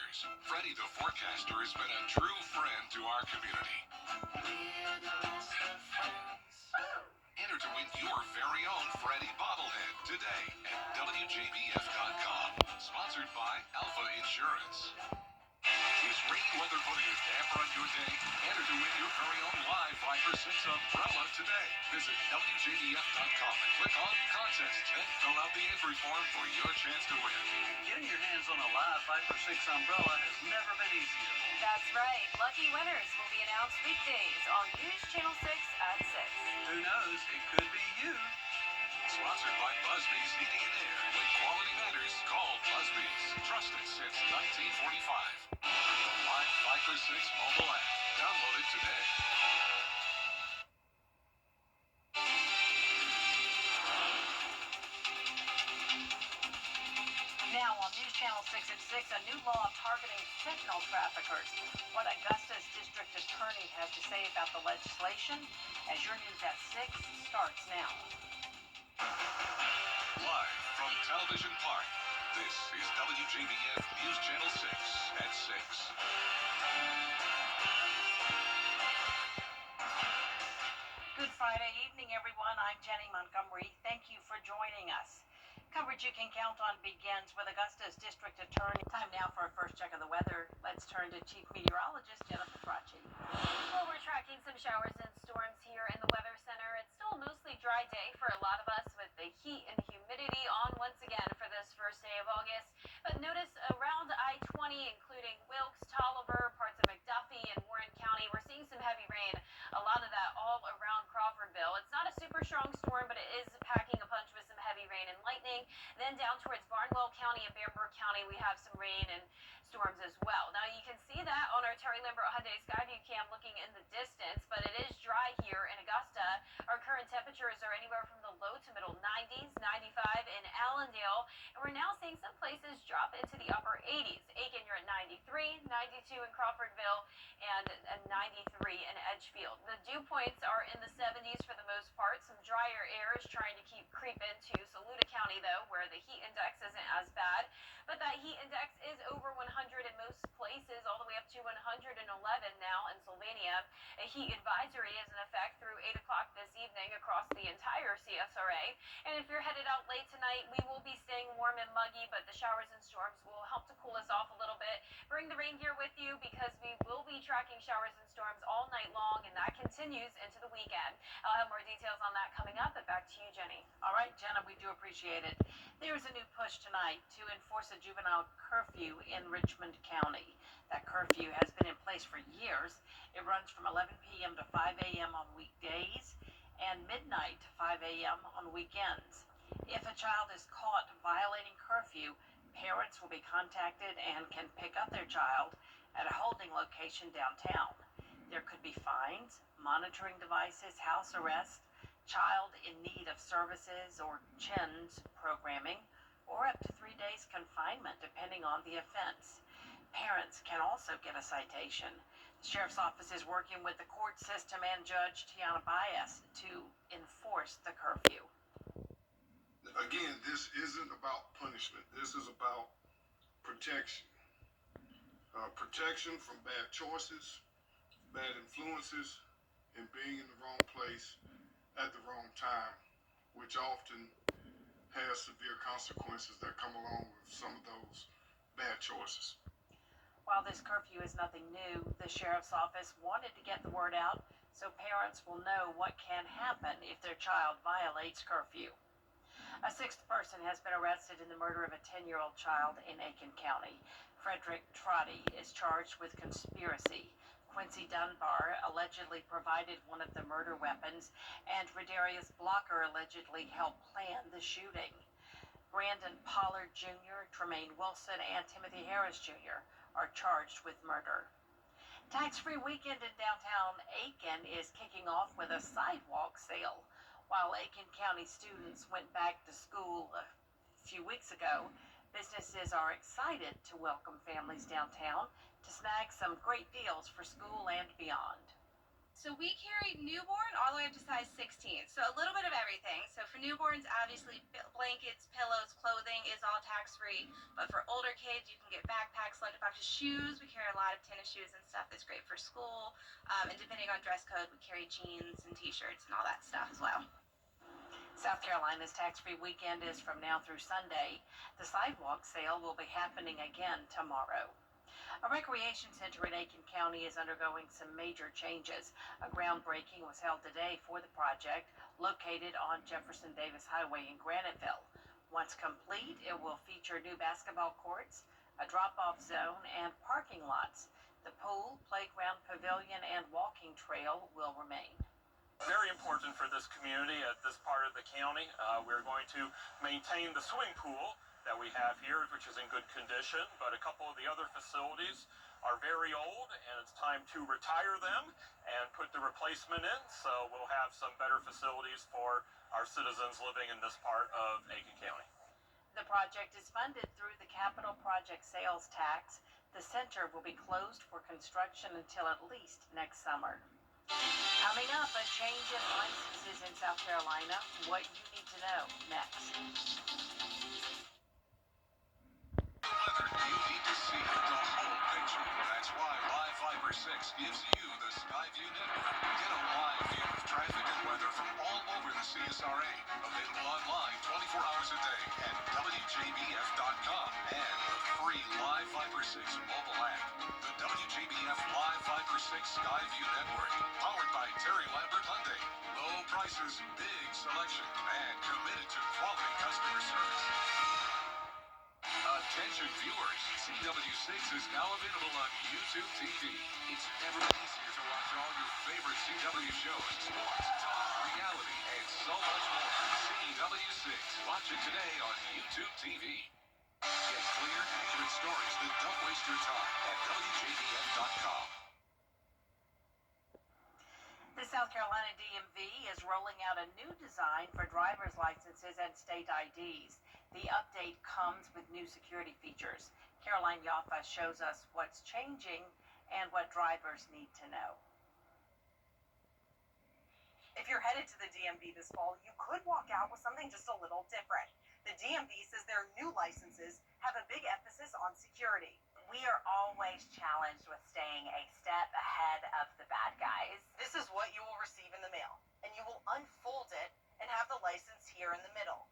years, Freddie the Forecaster has been a true friend to our community. Enter to win your very own Freddie bobblehead today at WJBF.com. Sponsored by Alpha Insurance. Is rainy weather putting a damper on your day? Enter to win your very own live 5 for 6 umbrella today. Visit WJBF.com and click on Contest. Then fill out the entry form for your chance to win. Getting your hands on a live 5 for 6 umbrella has never been easier. That's right. Lucky winners will be announced weekdays on News Channel 6 at 6. Who knows? It could be you. Sponsored by Busby's Heating and Air. When quality matters, call Busby's. Trusted since 1945. The live 5 for 6 mobile app. Download it today. Now on News Channel 6 at 6, a new law targeting fentanyl traffickers. What Augusta's district attorney has to say about the legislation as your news at 6 starts now. Live from Television Park, this is WJBF News Channel 6 at 6. Good Friday evening, everyone. I'm Jenny Montgomery. Thank you for joining us. Coverage you can count on begins with Augusta's district attorney. Time now for a first check of the weather. Let's turn to Chief Meteorologist Jennifer Tracci. Well, we're tracking some showers and storms here in the Weather Center. It's still a mostly dry day for a lot of us with the heat and humidity on once again for this first day of August. But notice around I-20, including Wilkes, Tolliver, parts of McDuffie and Warren County, we're seeing some heavy rain. A lot of that all around Crawfordville. It's not a super strong storm, but it is packing a punch with some heavy rain and lightning. Then down towards Barnwell County and Bamberg County, we have some rain and storms as well. Now you can see that on our Terry Lambert Hyundai Skyview cam looking in the distance, but it is dry here in Augusta. Our current temperatures are anywhere from the low to middle 90s, 95 in Allendale, and we're now seeing some places drop into the upper 80s. Aiken, you're at 93, 92 in Crawfordville, and 93 in Edgefield. The dew points are in the 70s for the most part. Some drier air is trying to creep into Saluda County, though, where the heat index isn't as bad. But that heat index is over 100 in most places, all the way up to 111 now in Sylvania. A heat advisory is in effect through 8 o'clock this evening across the entire CSRA. And if you're headed out late tonight, we will be staying warm and muggy, but the showers and storms will help to cool us off a little bit. Bring the rain gear with you because we will be tracking showers and storms all night long, and that continues into the weekend. I'll have more details on that coming up, but back to you, Jenny. All right, Jenna, we do appreciate it. There's a new push tonight to enforce a juvenile curfew in Richmond County. That curfew has been in place for years. It runs from 11 p.m. to 5 a.m. on weekdays and midnight to 5 a.m. on weekends. If a child is caught violating curfew, parents will be contacted and can pick up their child at a holding location downtown. There could be fines, monitoring devices, house arrest, child in need of services or CHINS programming, or up to 3 days confinement depending on the offense. Parents can also get a citation. The Sheriff's Office is working with the court system and Judge Tiana Baez to enforce the curfew. Again, this isn't about punishment. This is about protection. Protection from bad choices, bad influences, and being in the wrong place at the wrong time, which often has severe consequences that come along with some of those bad choices. While this curfew is nothing new, the Sheriff's Office wanted to get the word out so parents will know what can happen if their child violates curfew. A sixth person has been arrested in the murder of a 10-year-old child in Aiken County. Frederick Trotty is charged with conspiracy. Quincy Dunbar allegedly provided one of the murder weapons, and Redarius Blocker allegedly helped plan the shooting. Brandon Pollard Jr., Tremaine Wilson, and Timothy Harris Jr. are charged with murder. Tax-free weekend in downtown Aiken is kicking off with a sidewalk sale. While Aiken County students went back to school a few weeks ago, businesses are excited to welcome families downtown to snag some great deals for school and beyond. So we carry newborn all the way up to size 16. So a little bit of everything. So for newborns, obviously blankets, pillows, clothing is all tax-free. But for older kids, you can get backpacks, lunchboxes, shoes. We carry a lot of tennis shoes and stuff that's great for school. And depending on dress code, we carry jeans and t-shirts and all that stuff as well. South Carolina's tax-free weekend is from now through Sunday. The sidewalk sale will be happening again tomorrow. A recreation center in Aiken County is undergoing some major changes. A groundbreaking was held today for the project, located on Jefferson Davis Highway in Graniteville. Once complete, it will feature new basketball courts, a drop-off zone, and parking lots. The pool, playground, pavilion, and walking trail will remain. Very important for this community at this part of the county. We're going to maintain the swimming pool that we have here, which is in good condition, but a couple of the other facilities are very old, and it's time to retire them and put the replacement in, so we'll have some better facilities for our citizens living in this part of Aiken County. The project is funded through the capital project sales tax. The center will be closed for construction until at least next summer. Coming up, a change in licenses in South Carolina. What you need to know next. You need to see the whole picture. That's why Live Fiber 6 gives you the Skyview network. Get a live view of traffic and weather from all over the CSRA. Available online 24 hours a day at WJBF.com and the free Live Fiber 6 mobile app. The WJBF Live Fiber 6 Skyview network, powered by Terry Lambert Hyundai. Low prices, big selection, and committed to quality customer service. Attention viewers, CW6 is now available on YouTube TV. It's never been easier to watch all your favorite CW shows, sports, talk, reality, and so much more. CW6. Watch it today on YouTube TV. Get clear, accurate stories that don't waste your time at WJBF.com. The South Carolina DMV is rolling out a new design for driver's licenses and state IDs. The update comes with new security features. Caroline Yaffa shows us what's changing and what drivers need to know. If you're headed to the DMV this fall, you could walk out with something just a little different. The DMV says their new licenses have a big emphasis on security. We are always challenged with staying a step ahead of the bad guys. This is what you will receive in the mail, and you will unfold it and have the license here in the middle.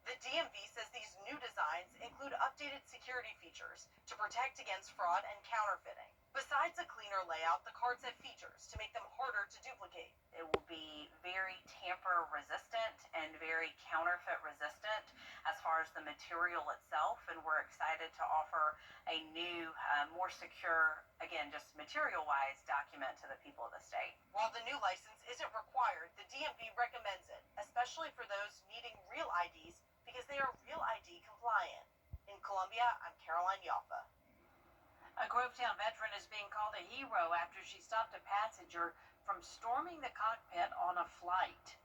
The DMV says these new designs include updated security features to protect against fraud and counterfeiting. Besides a cleaner layout, the cards have features to make them harder to duplicate. It will be very tamper resistant and very counterfeit resistant as far as the material itself, and we're excited to offer a new, more secure, again, just material-wise document to the people of the state. While the new license isn't required, the DMV recommends it, especially for those needing real IDs because they are Real ID compliant. In Columbia, I'm Caroline Yaffa. A Grovetown veteran is being called a hero after she stopped a passenger from storming the cockpit on a flight.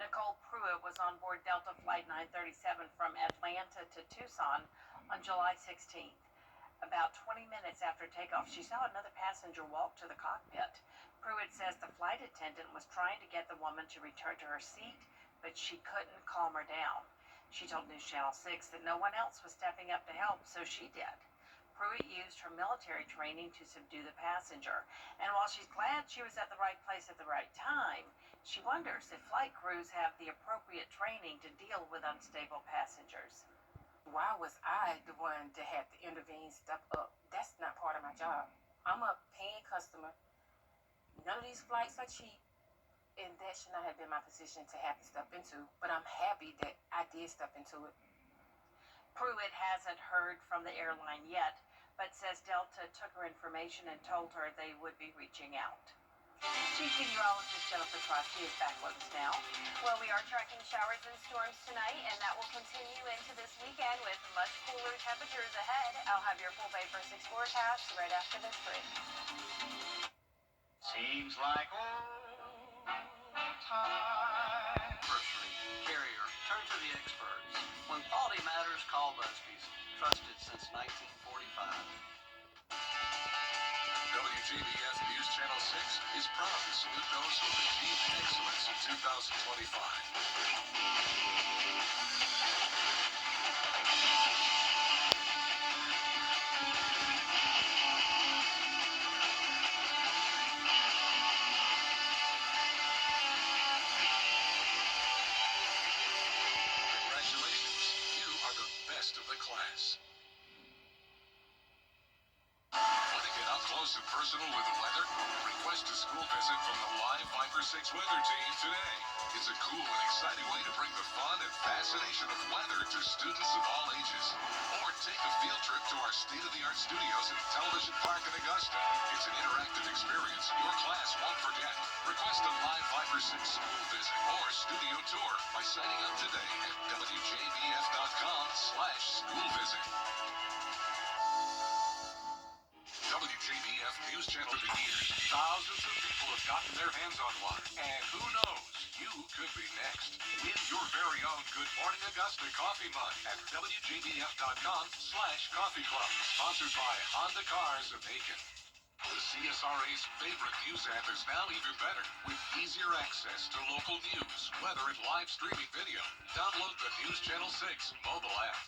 Nicole Pruitt was on board Delta Flight 937 from Atlanta to Tucson on July 16th. About 20 minutes after takeoff, she saw another passenger walk to the cockpit. Pruitt says the flight attendant was trying to get the woman to return to her seat, but she couldn't calm her down. She told News Channel 6 that no one else was stepping up to help, so she did. Pruitt used her military training to subdue the passenger, and while she's glad she was at the right place at the right time, she wonders if flight crews have the appropriate training to deal with unstable passengers. Why was I the one to have to intervene, step up? That's not part of my job. I'm a paying customer. None of these flights are cheap, and that should not have been my position to have to step into, but I'm happy that I did step into it. Pruitt hasn't heard from the airline yet, but says Delta took her information and told her they would be reaching out. Chief Meteorologist Jennifer Crosby is back with us now. Well, we are tracking showers and storms tonight, and that will continue into this weekend with much cooler temperatures ahead. I'll have your full Bay for 6 forecast right after this break. Seems like old time. Grocery, Carrier, turn to the experts. When quality matters, call Busby's. Trusted since 1945. WJBF News Channel Channel 6 is proud to salute those who have achieved excellence in 2025. Congratulations, you are the best of the class. Want to get up close and personal with the weather? Request a school visit from the Live 5 or 6 weather team today. It's a cool and exciting way to bring the fun and fascination of weather to students of all ages. Or take a field trip to our state-of-the-art studios at Television Park in Augusta. It's an interactive experience your class won't forget. Request a Live 5 or 6 school visit or studio tour by signing up today at WJBF.com/school visit. WJBF News Channel for years. Thousands of people have gotten their hands on one. And who knows, you could be next. Win your very own Good Morning Augusta coffee mug at WJBF.com/coffee club. Sponsored by Honda Cars of Aiken. The CSRA's favorite news app is now even better with easier access to local news, weather, and live streaming video. Download the News Channel 6 mobile app.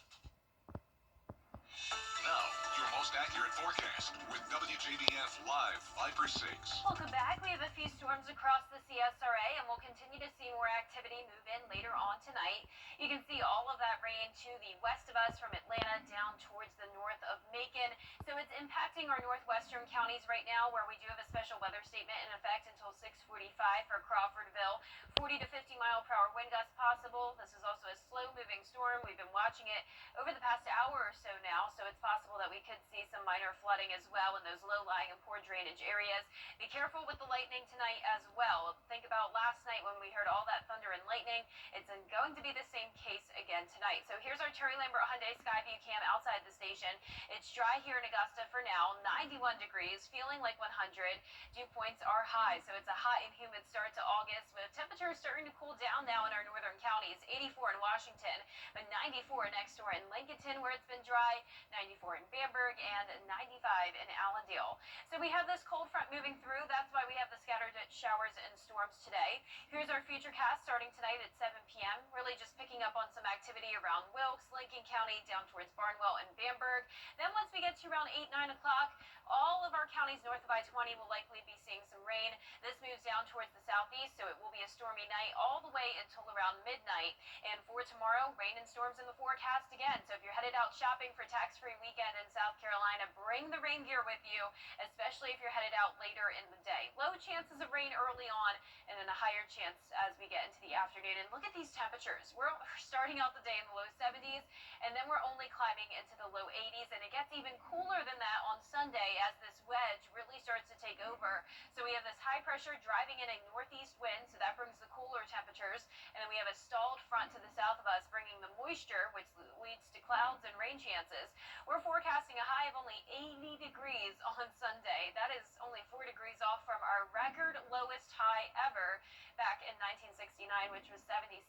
Now, your most accurate forecast with WJBF Live 5 or 6. Welcome back. We have a few storms across the CSRA, and we'll continue to see more activity move in later on tonight. You can see all of that rain to the west of us from Atlanta down towards the north of Macon. So it's impacting our northwestern counties right now, where we do have a special weather statement in effect until 6:45 for Crawfordville. 40 to 50 mile per hour wind gusts possible. This is also a slow-moving storm. We've been watching it over the past hour or so now, so it's possible that we could see some minor flooding as well in those low-lying and poor drainage areas. Be careful with the lightning tonight as well. Think about last night when we heard all that thunder and lightning. It's going to be the same case again tonight. So here's our Terry Lambert Hyundai Skyview cam outside the station. It's dry here in Augusta for now, 91 degrees, feeling like 100. Dew points are high, so it's a hot and humid start to August, with temperatures starting to cool down now in our northern counties. 84 in Washington, but 94 next door in Lincoln, where it's been dry, 94 in Bamberg, and 95 in Allendale. So we have this cold front moving through. That's why we have the scattered showers and storms today. Here's our future cast starting tonight at 7 p.m. Really just picking up on some activity around Wilkes, Lincoln County, down towards Barnwell and Bamberg. Then once we get to around 8, 9 o'clock, all of our counties north of I-20 will likely be seeing some rain. This moves down towards the southeast, so it will be a stormy night all the way until around midnight. And for tomorrow, rain and storms in the forecast again. So if you're headed out shopping for tax-free weekend in South Carolina, bring the rain gear with you, especially if you're headed out later in the day. Low chances of rain early on, and then a higher chance as we get into the afternoon. And look at these temperatures. We're starting out the day in the low 70s, and then we're only climbing into the low 80s, and it gets even cooler than that on Sunday as this wedge really starts to take over. So we have this high pressure driving in a northeast wind, so that brings the cooler temperatures, and then we have a stalled front to the south of us bringing the moisture, which leads to clouds and rain chances. We're forecasting a high of only 80 degrees on Sunday. That is only 4 degrees off from our record lowest high ever back in 1969, which was 76.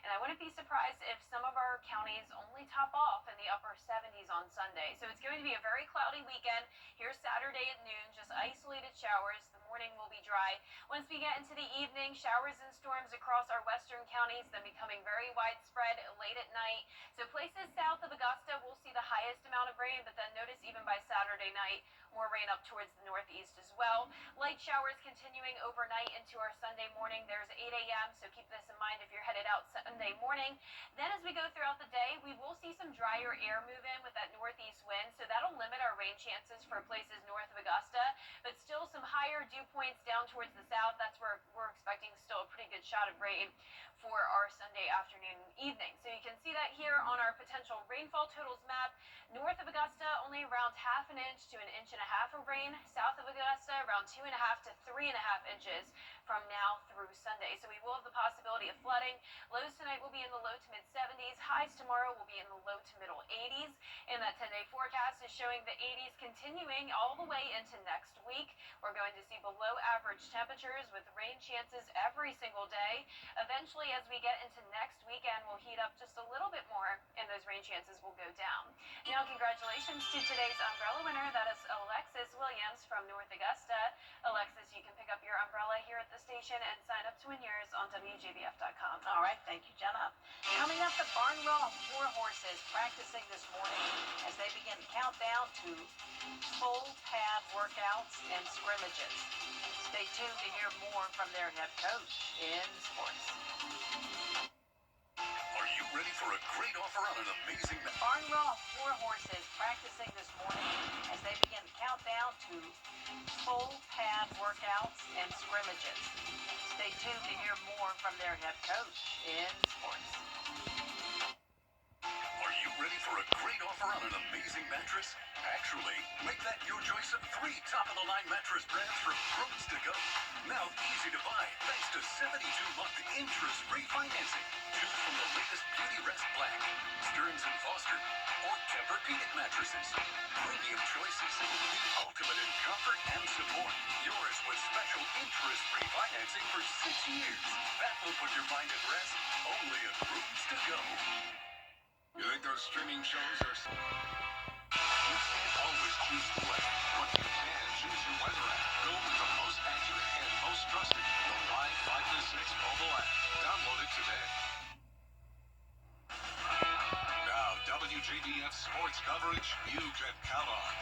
And I wouldn't be surprised if some of our counties only top off in the upper 70s on Sunday. So it's going to be a very cloudy weekend. Here's Saturday at noon, just isolated showers. The morning will be dry. Once we get into the evening, showers and storms across our western counties, then becoming very widespread late at night. So places south of Augusta will see the highest amount of rain, but then notice even by Saturday night, more rain up towards the northeast as well. Light showers continuing overnight into our Sunday morning. There's 8 a.m., so keep this in mind if you're headed out Sunday morning. Then as we go throughout the day, we will see some drier air move in with that northeast wind, so that'll limit our rain chances for places north of Augusta, but still some higher dew points down towards the south. That's where we're expecting still a pretty good shot of rain for our Sunday afternoon and evening. So you can see that here on our potential rainfall totals map. North of Augusta, only around 1/2 inch to 1.5 inches of rain. South of Augusta, around 2.5 to 3.5 inches from now through Sunday. So we will have the possibility of flooding. Lows tonight will be in the low to mid 70s. Highs tomorrow will be in the low to middle 80s. And that 10-day forecast is showing the 80s continuing all the way into next week. We're going to see below average temperatures with rain chances every single day. Eventually, as we get into next weekend, we'll heat up just a little bit more, and those rain chances will go down. Now, congratulations to today's umbrella winner. That is Alexis Williams. fans from North Augusta. Alexis, you can pick up your umbrella here at the station and sign up to win yours on WJBF.com. All right, thank you, Jenna. Coming up, the Barnwell War Horses practicing this morning as they begin to count down to full pad workouts and scrimmages. Stay tuned to hear more from their head coach in sports. Are you ready for a great offer on an amazing Barnwell War Horses practicing this morning as they begin to count down to full pad workouts and scrimmages. Stay tuned to hear more from their head coach in sports. Are you ready for a great offer on an amazing mattress? Actually, make that your choice of 3 top-of-the-line mattress brands from Pros to Go. Now easy to buy thanks to 72-month interest-free financing. Choose from the latest Beauty Rest Black, Stearns & Foster, or Tempur-Pedic mattresses. Premium choices, the ultimate in comfort and support. Yours with special interest-free financing for 6 years. That will put your mind at rest only at Pros to Go. You think those streaming shows are... You can't always choose the weather, but you can choose your weather app. Go with the most accurate and most trusted, the Live 5 to 6 mobile app. Download it today. Now, WJBF sports coverage you can count on.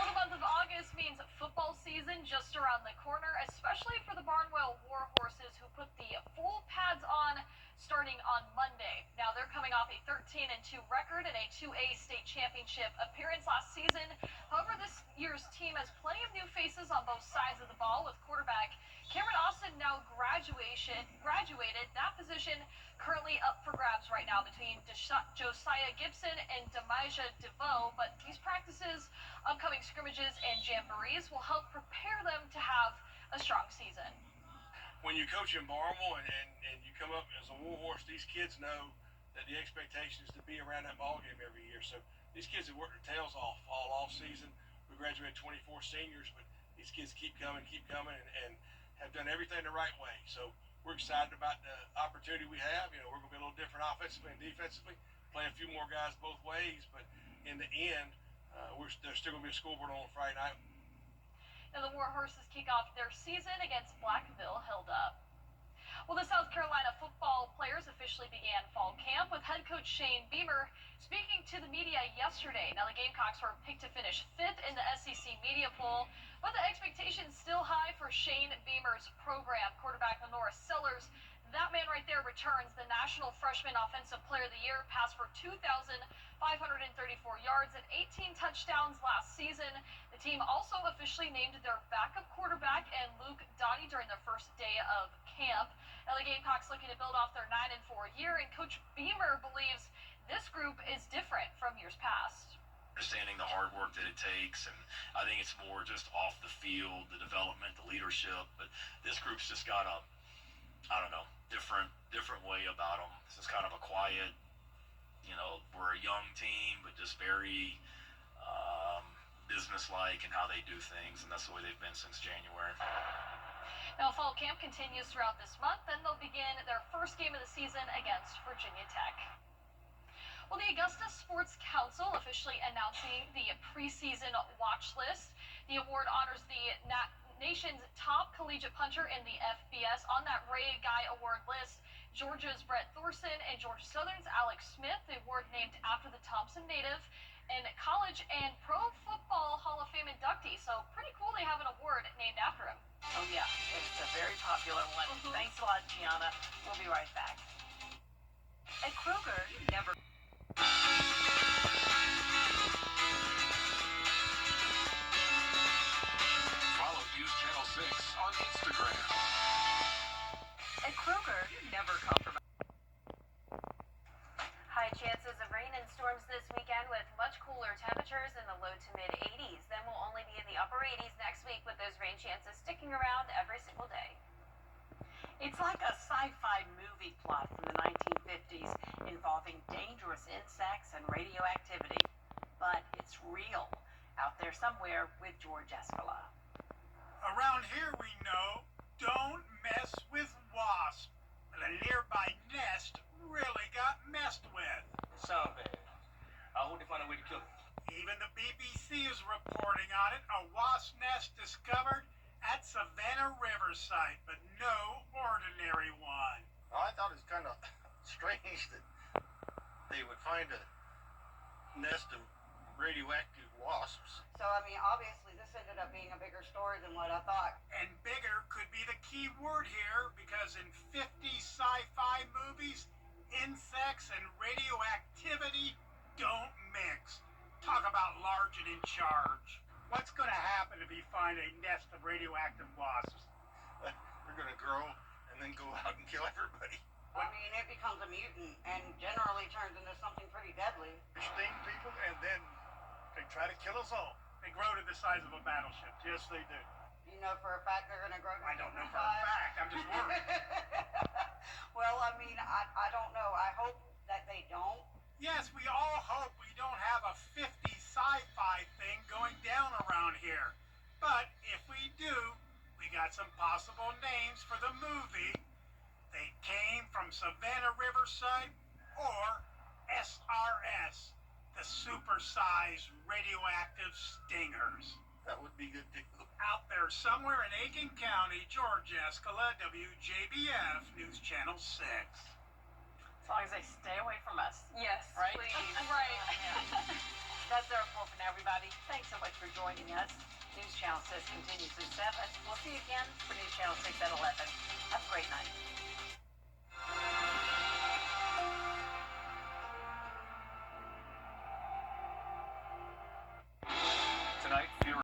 Well, the month of August means football season just around the corner, especially for the Barnwell War Horses, who put the full pads on starting on Monday. Now, they're coming off a 13-2 record in a 2A state championship appearance last season. However, this year's team has plenty of new faces on both sides of the ball, with quarterback Cameron Austin now graduated. That position currently up for grabs right now between Josiah Gibson and Demijah DeVoe. But these practices, upcoming scrimmages, and jamborees will help prepare them to have a strong season. When you coach in Barnwell and you come up as a war horse, these kids know that the expectation is to be around that ball game every year. So these kids have worked their tails off all off season. We graduated 24 seniors, but these kids keep coming, and have done everything the right way. So we're excited about the opportunity we have. You know, we're going to be a little different offensively and defensively, play a few more guys both ways, but in the end, there's still going to be a scoreboard on Friday night. Now, the War Horses kick off their season against Blackville held up. Well, the South Carolina football players officially began fall camp, with head coach Shane Beamer speaking to the media yesterday. Now, the Gamecocks were picked to finish 5th in the SEC media poll, but the expectation's still high for Shane Beamer's program. Quarterback Lenora Sellers, that man right there, returns the National Freshman Offensive Player of the Year, passed for 2,534 yards and 18 touchdowns last season. The team also officially named their backup quarterback and Luke Dottie during their first day of camp. Now, the Gamecocks looking to build off their 9-4 year, and Coach Beamer believes this group is different from years past. Understanding the hard work that it takes, and I think it's more just off the field, the development, the leadership. But this group's just got a, I don't know, different way about them. This is kind of a quiet, you know, we're a young team, but just very business-like in how they do things, and that's the way they've been since January. Now, fall camp continues throughout this month, and they'll begin their first game of the season against Virginia Tech. Well, the Augusta Sports Council officially announcing the preseason watch list. The award honors the nation's top collegiate punter in the FBS. On that Ray Guy Award list, Georgia's Brett Thorson and Georgia Southern's Alex Smith. The award named after the Thompson native and college and pro football Hall of Fame inductee. So pretty cool they have an award named after him. Oh, yeah, it's a very popular one. Thanks a lot, Gianna. We'll be right back. At Kroger, you never... Follow News Channel 6 on Instagram. At Kroger, you never compromise. High chances of rain and storms this weekend, with much cooler temperatures in the low to mid 80s. Then we'll only be in the upper 80s next week, with those rain chances sticking around every single day. It's like a sci-fi movie plot from the 1950s involving dangerous insects and radioactivity. But it's real, out there somewhere with George Escala. Around here we know, don't mess with wasps. But a nearby nest really got messed with. Sound bad. I hope they find a way to kill it. Even the BBC is reporting on it. A wasp nest discovered at Savannah Riverside, but no ordinary one. Well, I thought it was kind of strange that they would find a nest of radioactive wasps. So, I mean, obviously this ended up being a bigger story than what I thought. And bigger could be the key word here, because in 50 sci-fi movies, insects and radioactivity don't mix. Talk about large and in charge. What's going to happen if you find a nest of radioactive wasps? They're going to grow and then go out and kill everybody. I mean, it becomes a mutant and generally turns into something pretty deadly. They sting people and then they try to kill us all. They grow to the size of a battleship. Yes, they do. You know for a fact they're going to grow to I don't know the for a size? fact. I'm just worried. Well, I mean, I don't know. I hope that they don't. Yes, we all hope we don't have a 50 sci-fi thing going down around here. But if we do, we got some possible names for the movie. They came from Savannah Riverside or SRS, the supersized radioactive stingers. That would be good too. Out there somewhere in Aiken County, George Escala, WJBF, News Channel 6. As long as they stay away from us. Yes, Right? please. Right. That's our report for now, everybody. Thanks so much for joining us. News Channel 6 continues at 7. We'll see you again for News Channel